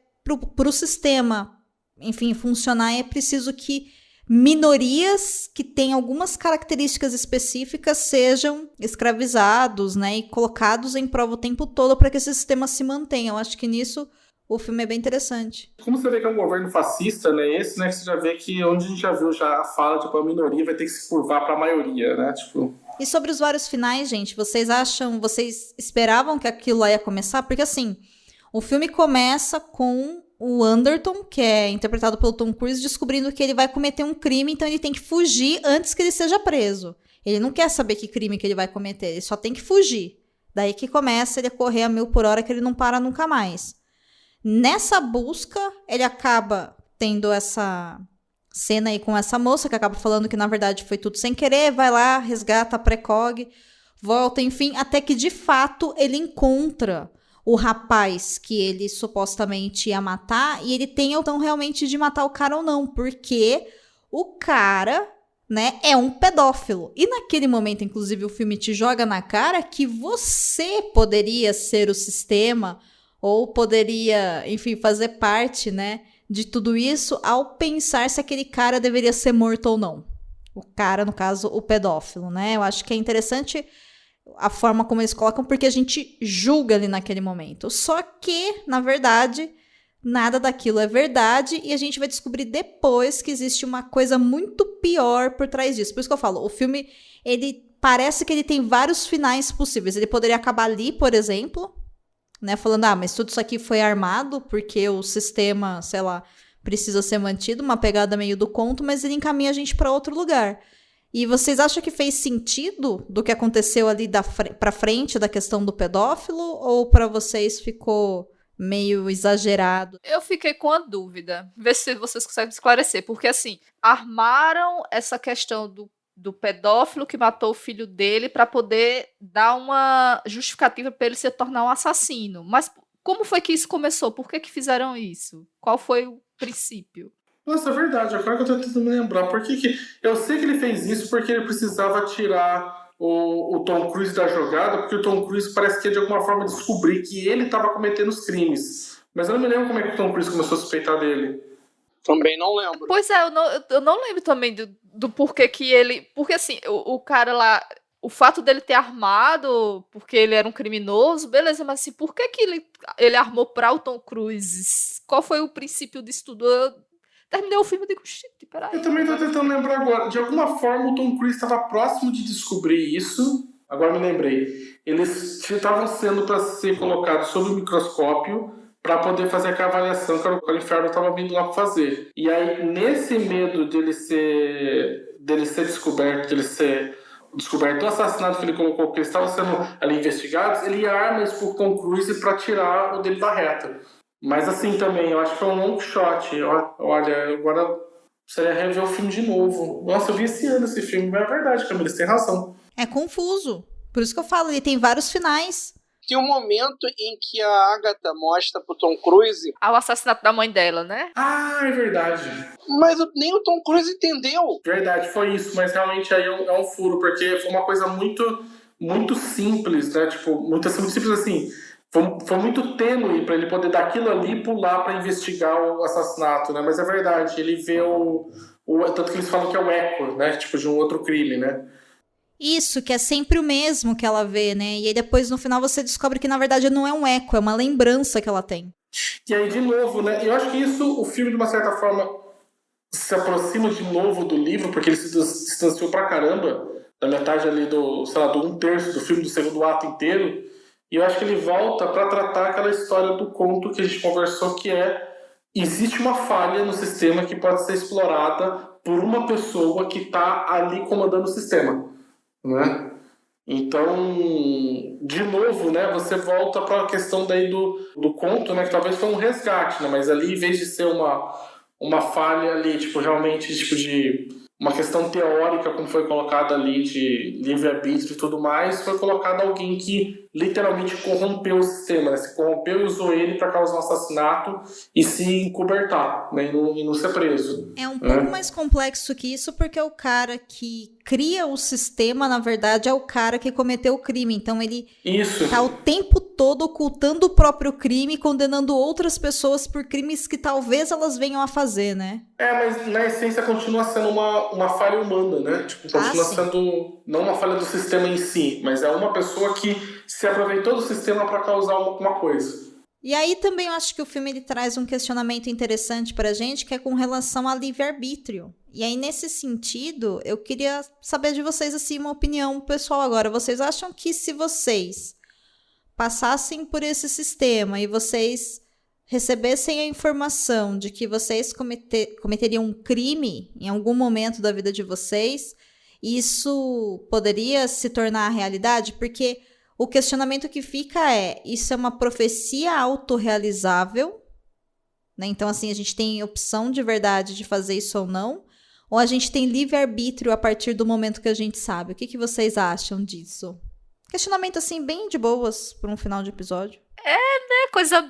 pro sistema, enfim, funcionar é preciso que minorias que têm algumas características específicas sejam escravizados, né, e colocados em prova o tempo todo para que esse sistema se mantenha. Eu acho que nisso o filme é bem interessante. Como você vê que é um governo fascista, né? Esse, né, que você já vê que onde a gente já viu já a fala, tipo, a minoria vai ter que se curvar pra maioria, né? Tipo... E sobre os vários finais, gente, vocês esperavam que aquilo lá ia começar? Porque assim, o filme começa com o Anderton, que é interpretado pelo Tom Cruise, descobrindo que ele vai cometer um crime, então ele tem que fugir antes que ele seja preso. Ele não quer saber que crime que ele vai cometer, ele só tem que fugir. Daí que começa ele a correr a 1000 por hora, que ele não para nunca mais. Nessa busca, ele acaba tendo essa cena aí com essa moça, que acaba falando que na verdade foi tudo sem querer, vai lá, resgata a precog, volta, enfim, até que de fato ele encontra o rapaz que ele supostamente ia matar, e ele tem então realmente de matar o cara ou não, porque o cara, né, é um pedófilo. E naquele momento, inclusive, o filme te joga na cara que você poderia ser o sistema, ou poderia, enfim, fazer parte, né, de tudo isso, ao pensar se aquele cara deveria ser morto ou não. O cara, no caso, o pedófilo, né? Eu acho que é interessante a forma como eles colocam, porque a gente julga ali naquele momento. Só que, na verdade, nada daquilo é verdade, e a gente vai descobrir depois que existe uma coisa muito pior por trás disso. Por isso que eu falo, o filme, ele parece que ele tem vários finais possíveis. Ele poderia acabar ali, por exemplo, né, falando, mas tudo isso aqui foi armado porque o sistema, sei lá, precisa ser mantido, uma pegada meio do conto, mas ele encaminha a gente para outro lugar. E vocês acham que fez sentido do que aconteceu ali pra frente da questão do pedófilo, ou para vocês ficou meio exagerado? Eu fiquei com a dúvida, ver se vocês conseguem esclarecer, porque assim, armaram essa questão do pedófilo que matou o filho dele para poder dar uma justificativa para ele se tornar um assassino. Mas como foi que isso começou? Por que fizeram isso? Qual foi o princípio? Nossa, é verdade. Agora que eu tô tentando me lembrar. Por que eu sei que ele fez isso porque ele precisava tirar o Tom Cruise da jogada, porque o Tom Cruise parece que de alguma forma descobrir que ele estava cometendo os crimes. Mas eu não me lembro como é que o Tom Cruise começou a suspeitar dele. Também não lembro. Pois é, eu não lembro também do porquê que ele... Porque assim, o cara lá... O fato dele ter armado porque ele era um criminoso, beleza, mas assim, por que ele armou pra o Tom Cruise? Qual foi o princípio disso tudo? Eu terminei o filme e digo, shit, peraí. Eu também tô tentando lembrar agora. De alguma forma o Tom Cruise estava próximo de descobrir isso. Agora me lembrei. Eles estavam sendo para ser colocados sob o microscópio para poder fazer aquela avaliação que o Inferno estava vindo lá para fazer. E aí, nesse medo dele ser descoberto, do assassinato que ele colocou, porque eles estavam sendo ali investigados, ele arma isso por Tom Cruise para tirar o dele da reta. Mas assim também, eu acho que foi um long shot. Olha, agora seria rever o filme de novo. Nossa, eu vi esse ano esse filme, mas é verdade, Camila, você tem razão. É confuso. Por isso que eu falo, ele tem vários finais. Tem um momento em que a Agatha mostra pro Tom Cruise... o assassinato da mãe dela, né? Ah, é verdade. Mas nem o Tom Cruise entendeu. Verdade, foi isso. Mas realmente aí é um furo, porque foi uma coisa muito, muito simples, né? Tipo, muito simples assim. Foi muito tênue para ele poder dar aquilo ali e pular para investigar o assassinato, né? Mas é verdade, ele vê tanto que eles falam que é o eco, né? Tipo, de um outro crime, né? Isso, que é sempre o mesmo que ela vê, né? E aí depois, no final, você descobre que, na verdade, não é um eco, é uma lembrança que ela tem. E aí, de novo, né? Eu acho que isso, o filme, de uma certa forma, se aproxima de novo do livro, porque ele se distanciou pra caramba da metade ali do 1/3 do filme, do segundo ato inteiro. E eu acho que ele volta para tratar aquela história do conto que a gente conversou, que existe uma falha no sistema que pode ser explorada por uma pessoa que está ali comandando o sistema, né? Então, de novo, né, você volta para a questão daí do conto, né, que talvez foi um resgate, né, mas ali, em vez de ser uma falha ali, tipo, realmente, tipo, de uma questão teórica, como foi colocada ali, de livre-arbítrio e tudo mais, foi colocado alguém que literalmente corrompeu o sistema, né? Se corrompeu e usou ele para causar um assassinato e se encobertar, né? E não ser preso. É um pouco mais complexo que isso, porque o cara que cria o sistema, na verdade, é o cara que cometeu o crime. Então ele tá o tempo todo ocultando o próprio crime, condenando outras pessoas por crimes que talvez elas venham a fazer, né? Mas na essência continua sendo uma falha humana, né? Tipo, continua sendo não uma falha do sistema em si, mas é uma pessoa que se aproveitou do sistema para causar alguma coisa. E aí também eu acho que o filme ele traz um questionamento interessante pra gente, que é com relação ao livre-arbítrio. E aí, nesse sentido, eu queria saber de vocês, assim, uma opinião pessoal agora. Vocês acham que se vocês passassem por esse sistema e vocês recebessem a informação de que vocês cometeriam um crime em algum momento da vida de vocês, isso poderia se tornar realidade? Porque o questionamento que fica é, isso é uma profecia autorrealizável, né? Então, assim, a gente tem opção de verdade de fazer isso ou não, ou a gente tem livre-arbítrio a partir do momento que a gente sabe? O que vocês acham disso? Questionamento, assim, bem de boas para um final de episódio.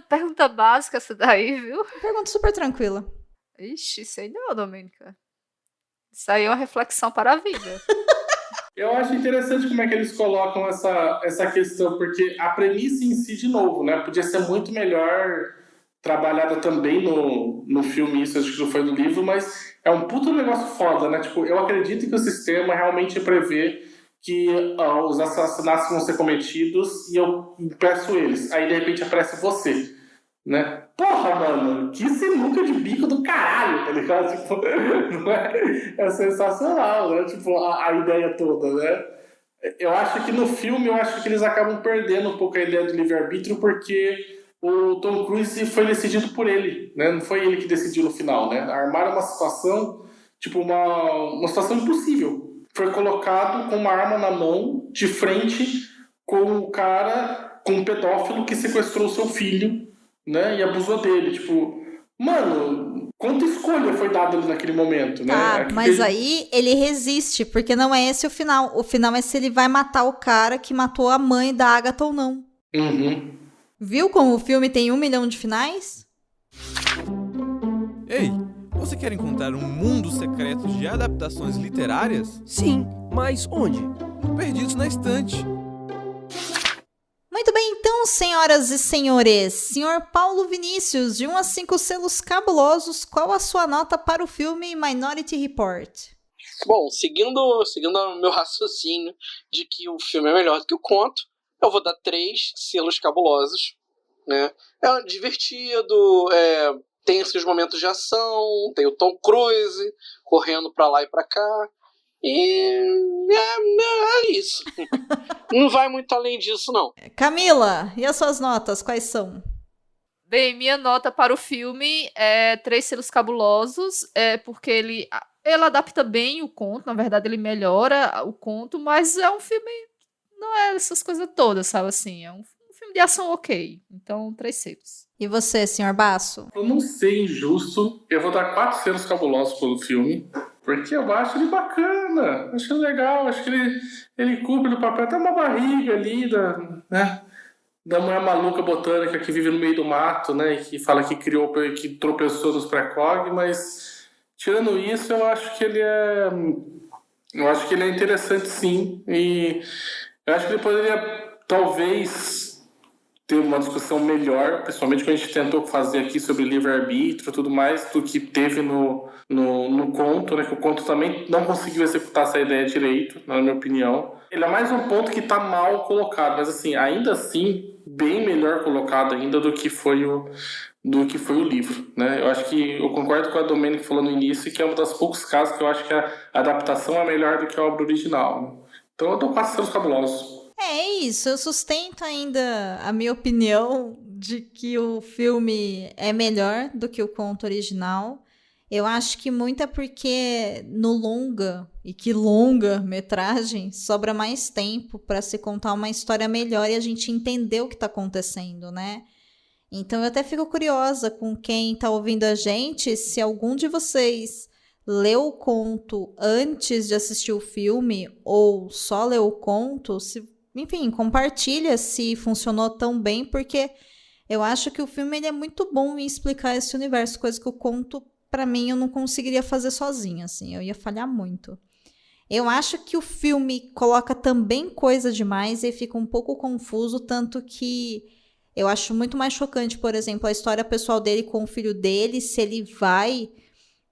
Pergunta básica essa daí, viu? Pergunta super tranquila. Ixi, sei não, Domênica. Isso aí é uma reflexão para a vida. Eu acho interessante como é que eles colocam essa questão, porque a premissa em si, de novo, né, podia ser muito melhor trabalhada também no filme, isso acho que não foi no livro, mas é um puto negócio foda, né? Tipo, eu acredito que o sistema realmente prevê que os assassinatos vão ser cometidos e eu peço eles. Aí, de repente, aparece você, né? Porra, mano, que sinuca de bico do caralho, tá ligado? Tipo, é sensacional, né? Tipo, a ideia toda, né? Eu acho que no filme, eles acabam perdendo um pouco a ideia do livre-arbítrio, porque o Tom Cruise foi decidido por ele, né? Não foi ele que decidiu no final, né? Armaram uma situação, tipo, uma situação impossível. Foi colocado com uma arma na mão, de frente com o cara, com um pedófilo que sequestrou seu filho, né? E abusou dele. Tipo, mano, quanta escolha foi dada ali naquele momento, né? Mas aí ele resiste, porque não é esse o final. O final é se ele vai matar o cara que matou a mãe da Agatha ou não. Uhum. Viu como o filme tem 1 milhão de finais? Ei, você quer encontrar um mundo secreto de adaptações literárias? Sim, mas onde? Perdidos na estante. Muito bem, então, senhoras e senhores. Senhor Paulo Vinícius, de 1 a 5 selos cabulosos, qual a sua nota para o filme Minority Report? Bom, seguindo o meu raciocínio de que o filme é melhor do que o conto, eu vou dar 3 selos cabulosos, né? É divertido, tem seus momentos de ação, tem o Tom Cruise correndo pra lá e pra cá, e é isso. Não vai muito além disso, não. Camila, e as suas notas, quais são? Bem, minha nota para o filme é 3 selos cabulosos, porque ele adapta bem o conto, na verdade ele melhora o conto, mas é um filme, não é essas coisas todas, sabe assim, é um filme de ação ok, então 3 selos. E você, senhor Basso? Eu não sei, injusto, eu vou dar 4 selos cabulosos pelo filme, porque eu acho ele bacana, acho ele legal, acho que ele cumpre o papel, até uma barriga ali da mulher maluca botânica que vive no meio do mato, né, e que fala que que tropeçou nos pré-cog, mas tirando isso, eu acho que ele é interessante, sim, e eu acho que ele poderia talvez ter uma discussão melhor, principalmente quando a gente tentou fazer aqui sobre livre-arbítrio e tudo mais, do que teve no conto, né? Que o conto também não conseguiu executar essa ideia direito, na minha opinião. Ele é mais um ponto que está mal colocado, mas assim, ainda assim, bem melhor colocado ainda do que foi o livro, né? Eu acho que eu concordo com a Domênica que falou no início, que é um dos poucos casos que eu acho que a adaptação é melhor do que a obra original, né? Então eu dou 4 selos cabulosos. É isso, eu sustento ainda a minha opinião de que o filme é melhor do que o conto original. Eu acho que muito é porque no longa, e que longa-metragem, sobra mais tempo para se contar uma história melhor e a gente entender o que está acontecendo, né? Então eu até fico curiosa com quem está ouvindo a gente, se algum de vocês leu o conto antes de assistir o filme ou só leu o conto, enfim, compartilha se funcionou tão bem, porque eu acho que o filme ele é muito bom em explicar esse universo, coisa que o conto, pra mim, eu não conseguiria fazer sozinha, assim, eu ia falhar muito. Eu acho que o filme coloca também coisa demais e fica um pouco confuso, tanto que eu acho muito mais chocante, por exemplo, a história pessoal dele com o filho dele, se ele vai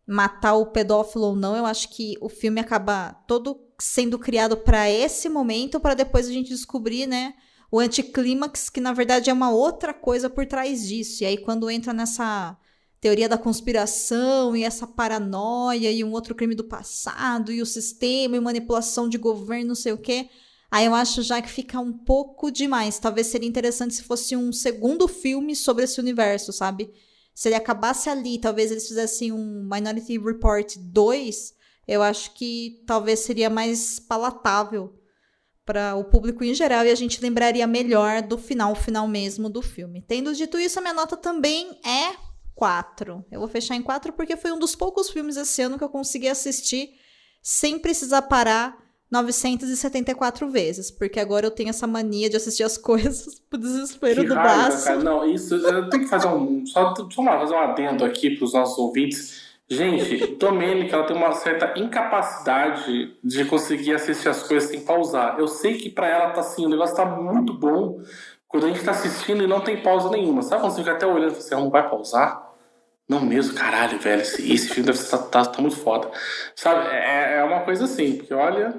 matar o pedófilo ou não. Eu acho que o filme acaba todo sendo criado para esse momento, para depois a gente descobrir, né, o anticlímax, que na verdade é uma outra coisa por trás disso. E aí quando entra nessa teoria da conspiração e essa paranoia e um outro crime do passado e o sistema e manipulação de governo, não sei o quê, aí eu acho já que fica um pouco demais. Talvez seria interessante se fosse um segundo filme sobre esse universo, sabe? Se ele acabasse ali, talvez eles fizessem um Minority Report 2, eu acho que talvez seria mais palatável para o público em geral e a gente lembraria melhor do final mesmo do filme. Tendo dito isso, a minha nota também é 4. Eu vou fechar em 4 porque foi um dos poucos filmes esse ano que eu consegui assistir sem precisar parar 974 vezes, porque agora eu tenho essa mania de assistir as coisas pro desespero do baço. Cara. Não, isso eu tenho que fazer fazer um adendo aqui pros nossos ouvintes. Gente, Domênica, ela tem uma certa incapacidade de conseguir assistir as coisas sem pausar. Eu sei que pra ela tá assim, o negócio tá muito bom quando a gente tá assistindo e não tem pausa nenhuma. Sabe quando você fica até olhando e fala assim, ela não vai pausar? Não mesmo, caralho, velho, esse filme deve tá muito foda. Sabe, é uma coisa assim, porque olha,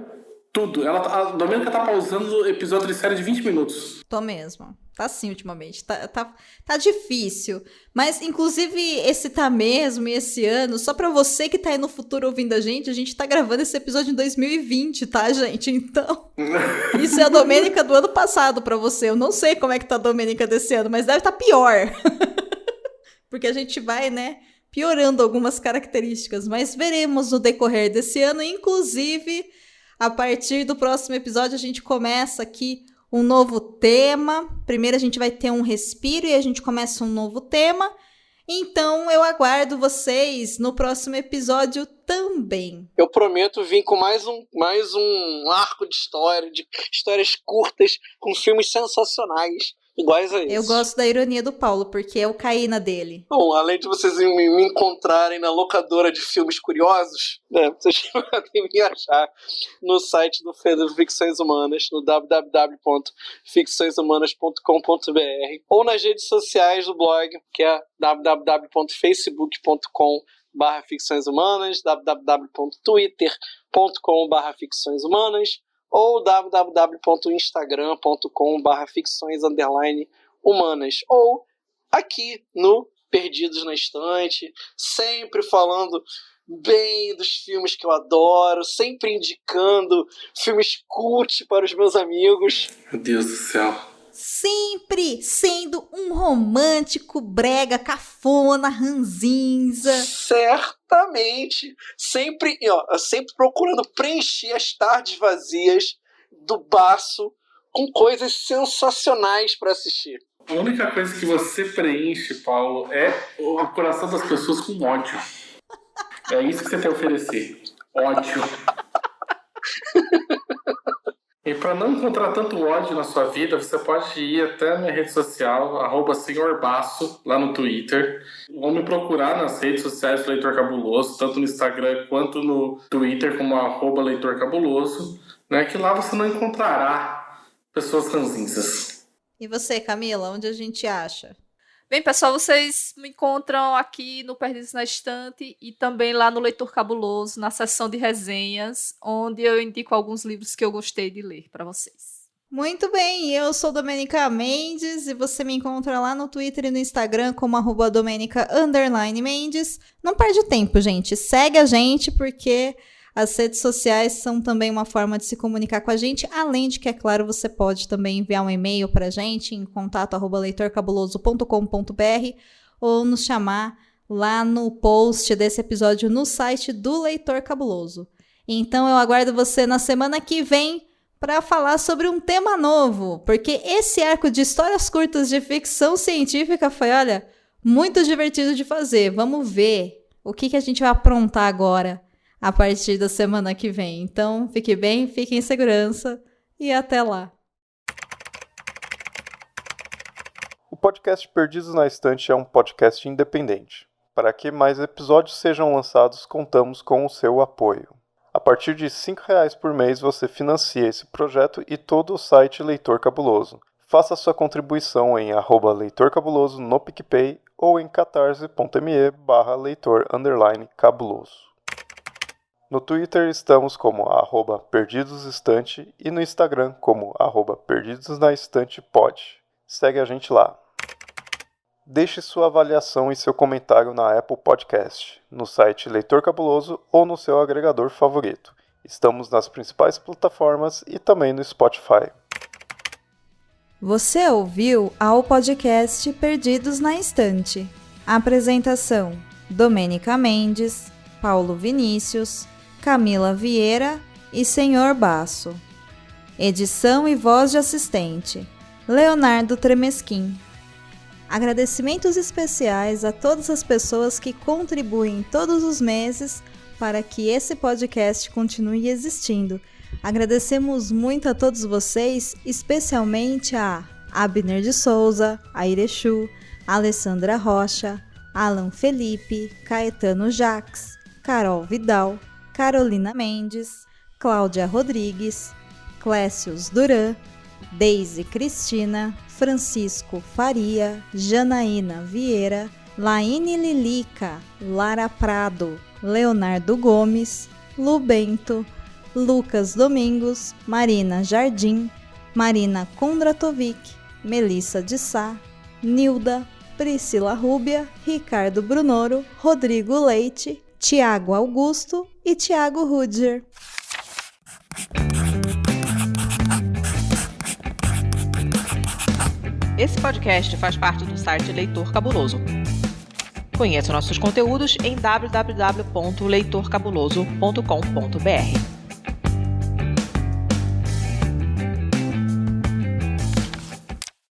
tudo. A Domênica tá pausando episódio de série de 20 minutos. Tô mesmo. Tá assim ultimamente. Tá difícil. Mas, inclusive, esse tá mesmo e esse ano, só pra você que tá aí no futuro ouvindo a gente tá gravando esse episódio em 2020, tá, gente? Então, isso é a Domênica do ano passado pra você. Eu não sei como é que tá a Domênica desse ano, mas deve tá pior. Porque a gente vai, né, piorando algumas características. Mas veremos no decorrer desse ano. Inclusive, a partir do próximo episódio, a gente começa aqui um novo tema. Primeiro a gente vai ter um respiro e a gente começa um novo tema. Então eu aguardo vocês no próximo episódio também. Eu prometo vir com mais um arco de histórias curtas, com filmes sensacionais, iguais a esse. Eu gosto da ironia do Paulo, porque eu caí na dele. Bom, além de vocês me encontrarem na locadora de filmes curiosos, né, vocês podem me achar no site do Ficções Humanas, no www.ficçõeshumanas.com.br, ou nas redes sociais do blog, que é www.facebook.com/ficçõeshumanas, www.twitter.com/ficçõeshumanas, ou www.instagram.com/ficções_humanas, ou aqui no Perdidos na Estante, sempre falando bem dos filmes que eu adoro, sempre indicando filmes cult para os meus amigos. Meu Deus do céu. Sempre sendo um romântico, brega, cafona, ranzinza. Certamente. Sempre procurando preencher as tardes vazias do baço com coisas sensacionais para assistir. A única coisa que você preenche, Paulo, é o coração das pessoas com ódio. É isso que você tem a oferecer. Ódio. E para não encontrar tanto ódio na sua vida, você pode ir até a minha rede social, @senhorbaço, lá no Twitter. Ou me procurar nas redes sociais do Leitor Cabuloso, tanto no Instagram quanto no Twitter, como @Leitor Cabuloso, né? Que lá você não encontrará pessoas ranzinzas. E você, Camila, onde a gente acha? Bem, pessoal, vocês me encontram aqui no Perdidos na Estante e também lá no Leitor Cabuloso, na seção de resenhas, onde eu indico alguns livros que eu gostei de ler para vocês. Muito bem, eu sou Domênica Mendes e você me encontra lá no Twitter e no Instagram como @Domenica_Mendes. Não perde tempo, gente. Segue a gente porque as redes sociais são também uma forma de se comunicar com a gente, além de que, é claro, você pode também enviar um e-mail para a gente em contato@leitorcabuloso.com.br ou nos chamar lá no post desse episódio no site do Leitor Cabuloso. Então eu aguardo você na semana que vem para falar sobre um tema novo, porque esse arco de histórias curtas de ficção científica foi, olha, muito divertido de fazer. Vamos ver o que a gente vai aprontar agora a partir da semana que vem. Então, fique bem, fique em segurança e até lá. O podcast Perdidos na Estante é um podcast independente. Para que mais episódios sejam lançados, contamos com o seu apoio. A partir de R$ 5 por mês você financia esse projeto e todo o site Leitor Cabuloso. Faça sua contribuição em @leitorcabuloso no PicPay ou em catarse.me/leitor_cabuloso. No Twitter estamos como @perdidosestante e no Instagram como @perdidosnaestantepod. Segue a gente lá. Deixe sua avaliação e seu comentário na Apple Podcast, no site Leitor Cabuloso ou no seu agregador favorito. Estamos nas principais plataformas e também no Spotify. Você ouviu ao podcast Perdidos na Estante. Apresentação: Domênica Mendes, Paulo Vinícius, Camila Vieira e Senhor Basso. Edição e voz de assistente: Leonardo Tremesquim. Agradecimentos especiais a todas as pessoas que contribuem todos os meses para que esse podcast continue existindo. Agradecemos muito a todos vocês, especialmente a Abner de Souza, a Irechu, Alessandra Rocha, Alan Felipe, Caetano Jacques, Carol Vidal, Carolina Mendes, Cláudia Rodrigues, Clécius Duran, Deise Cristina, Francisco Faria, Janaína Vieira, Laine Lilica, Lara Prado, Leonardo Gomes, Lu Bento, Lucas Domingos, Marina Jardim, Marina Kondratovic, Melissa de Sá, Nilda, Priscila Rúbia, Ricardo Brunoro, Rodrigo Leite, Tiago Augusto e Tiago Rudger. Esse podcast faz parte do site Leitor Cabuloso. Conheça nossos conteúdos em www.leitorcabuloso.com.br.